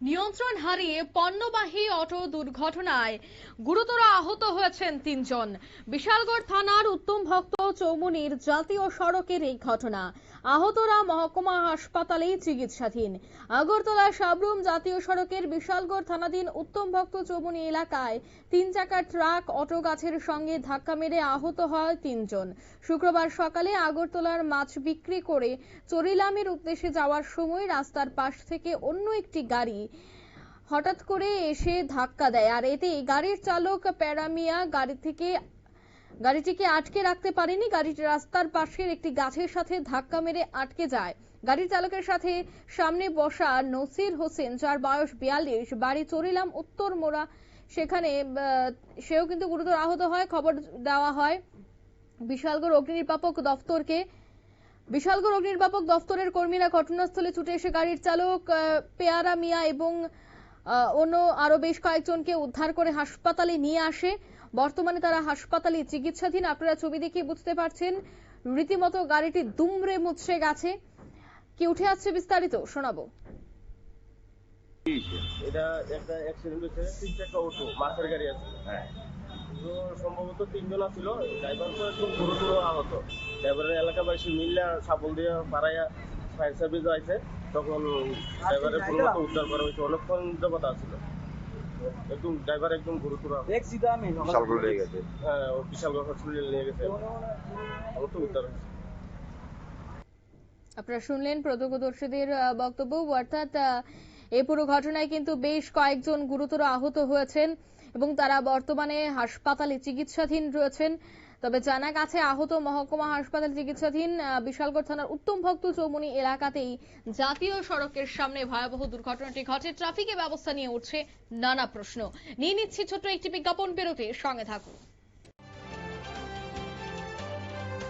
নিয়ন্ত্রণ হারিয়ে পণ্যবাহী অটো দুর্ঘটনায় গুরুতর আহত হয়েছেন ৩ জন। বিশালগড় থানার উত্তম ভক্ত চৌমুহনীর জাতীয় সড়কের এই ঘটনা। আহতরা মহকুমা হাসপাতালে চিকিৎসাধীন। আগরতলা সাবরুম জাতীয় সড়কের বিশালগড় থানাধীন উত্তম ভক্ত চৌমুহনী এলাকায় ৩ চাকার ট্রাক অটো গাছের সঙ্গে ধাক্কা মেরে আহত হয় ৩ জন। শুক্রবার সকালে আগরতলার মাছ বিক্রি করে চরিলামের উদ্দেশ্যে যাওয়ার সময় রাস্তার পাশ থেকে অন্য একটি গাড়ি হঠাৎ করে এসে ধাক্কা দেয়, আর এতে গাড়ির চালক প্যারামিয়া গাড়িটিকে আটকে রাখতে পারেনি। গাড়িটি রাস্তার পাশের একটি গাছের সাথে ধাক্কা মেরে আটকে যায়। গাড়ির চালকের সাথে সামনে বসা নসির হোসেন, যার বয়স 42, বাড়ি চরিলাম উত্তর মোড়া, সেও কিন্তু গুরুতর আহত হয়। খবর দেওয়া হয় বিশালগড় অগ্নিনির্বাপক দফতরকে। বিশালগড় অগ্নিনির্বাপক দফতরের কর্মীরা ঘটনাস্থলে ছুটে এসে গাড়ির চালক পেয়ারা মিয়া এবং অন্য আরো বেশ কয়েকজনকে উদ্ধার করে হাসপাতালে নিয়ে আসে। বর্তমানে তারা হাসপাতালে চিকিৎসাধীন। আপনারা ছবি দেখে বুঝতে পারছেন রীতিমতো গাড়িটি দুমড়ে মুচড়ে গেছে। কি উঠে আসছে বিস্তারিত শোনাবো। এটা একটা অ্যাক্সিডেন্ট হয়েছে, 3 চাকা অটো মাছের গাড়ি আছে। হ্যাঁ, তো সম্ভবত 3 জন ছিল। ড্রাইভার তো একটু গুরুতর আহত। ড্রাইভারের এলাকাবাসী মিল্লা সাপল দিয়ে পাড়াইয়া ফায়ার সার্ভিস আছে, তখন ড্রাইভারের পুরোমতো উদ্ধার করা হয়েছে। অনেকক্ষণ যাবত আসছিল, একদম ড্রাইভার একদম গুরুতর বিশালগড় নিয়ে গেছে। হ্যাঁ, বিশালগড় হসপিটালে নিয়ে গেছে, আমার তো উদ্ধার হয়েছে। আপনারা শুনলেন প্রত্যক্ষদর্শীদের বক্তব্য। অর্থাৎ এই পুরো ঘটনায় কিন্তু বেশ কয়েকজন গুরুতর আহত হয়েছেন এবং তারা বর্তমানে হাসপাতালে চিকিৎসাধীন রয়েছেন। তবে জানা গেছে আহত মহকুমা হাসপাতালে চিকিৎসাধীন। বিশালগড় থানার উত্তম ভক্ত চৌমুহনী এলাকাতেই জাতীয় সড়কের সামনে ভয়াবহ দুর্ঘটনাটি ঘটে। ট্রাফিকের ব্যবস্থা নিয়ে উঠছে নানা প্রশ্ন। নিয়ে নিচ্ছি ছোট্ট একটি বিজ্ঞাপন বিরতি, সঙ্গে থাকুন।